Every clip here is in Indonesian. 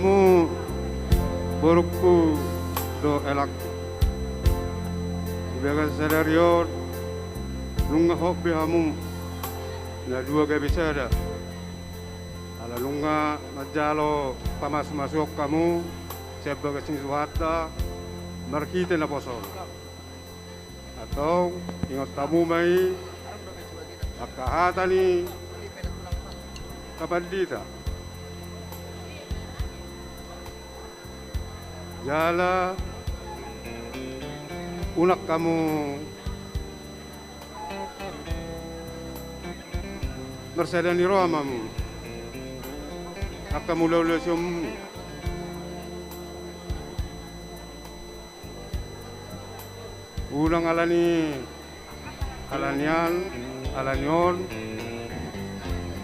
kamu borukku do elak sebagai sadarion lunga hobi kamu na dua gak bisa ada ala lunga majalo masuk kamu sebagai sing suhata markite na posol atau ingat kamu mai akahata ni kapandita jala unak kamu mersedan ni roamamu akamu lawlasium ulang alani alanian alanion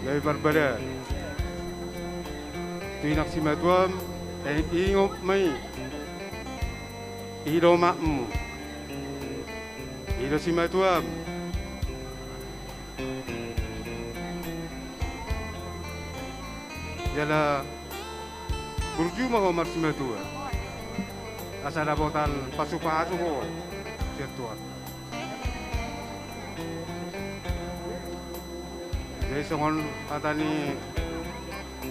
gay berbeda tinak si matuam ingop mai ido makmu ido si matuam jala berjumah Omar si matua asal abotan pasukan asuh Tuhan. Jadi songon atani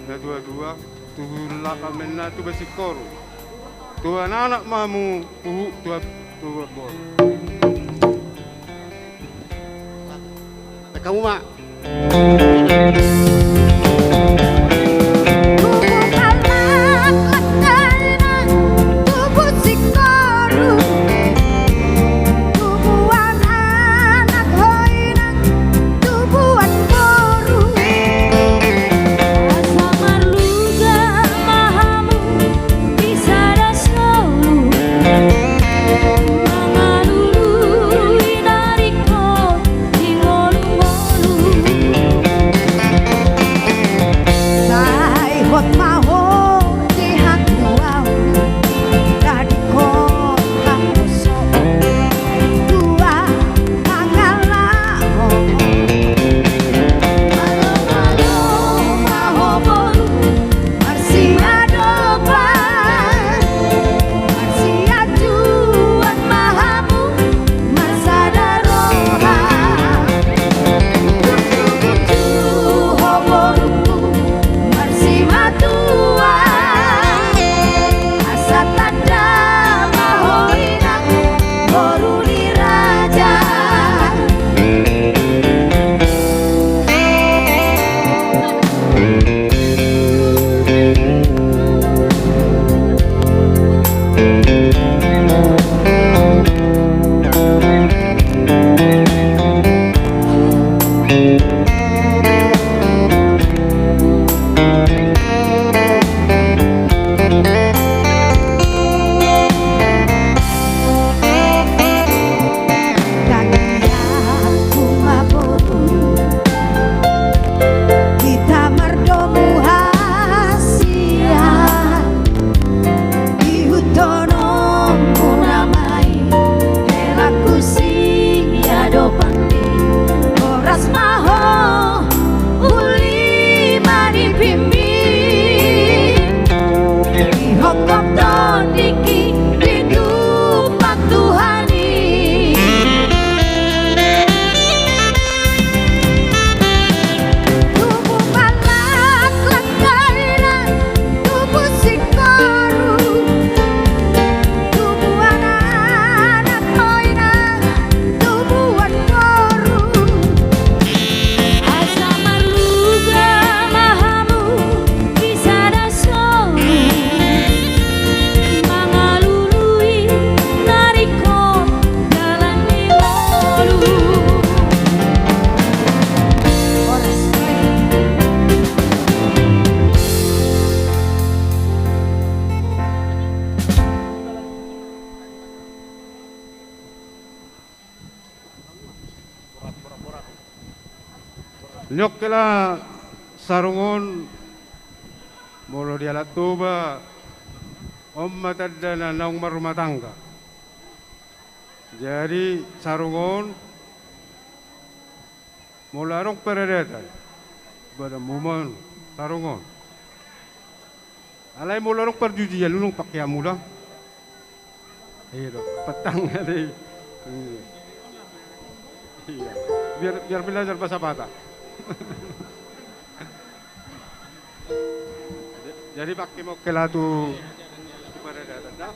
na dua-dua tulah kamena tu besikor. Tuhan anak mamu tuah bor. Kamu mak. Nyok kela sarungon molo dia latuba omma tadana naung rumah tangga. Jadi sarungon mularong peredetan pada momen sarungon Alay mo lorong perjudian lu nung pakiamula. Iya, petang ada. Iya. Biar belajar bahasa Batak. Jadi pakai mau ke latu kepada datang.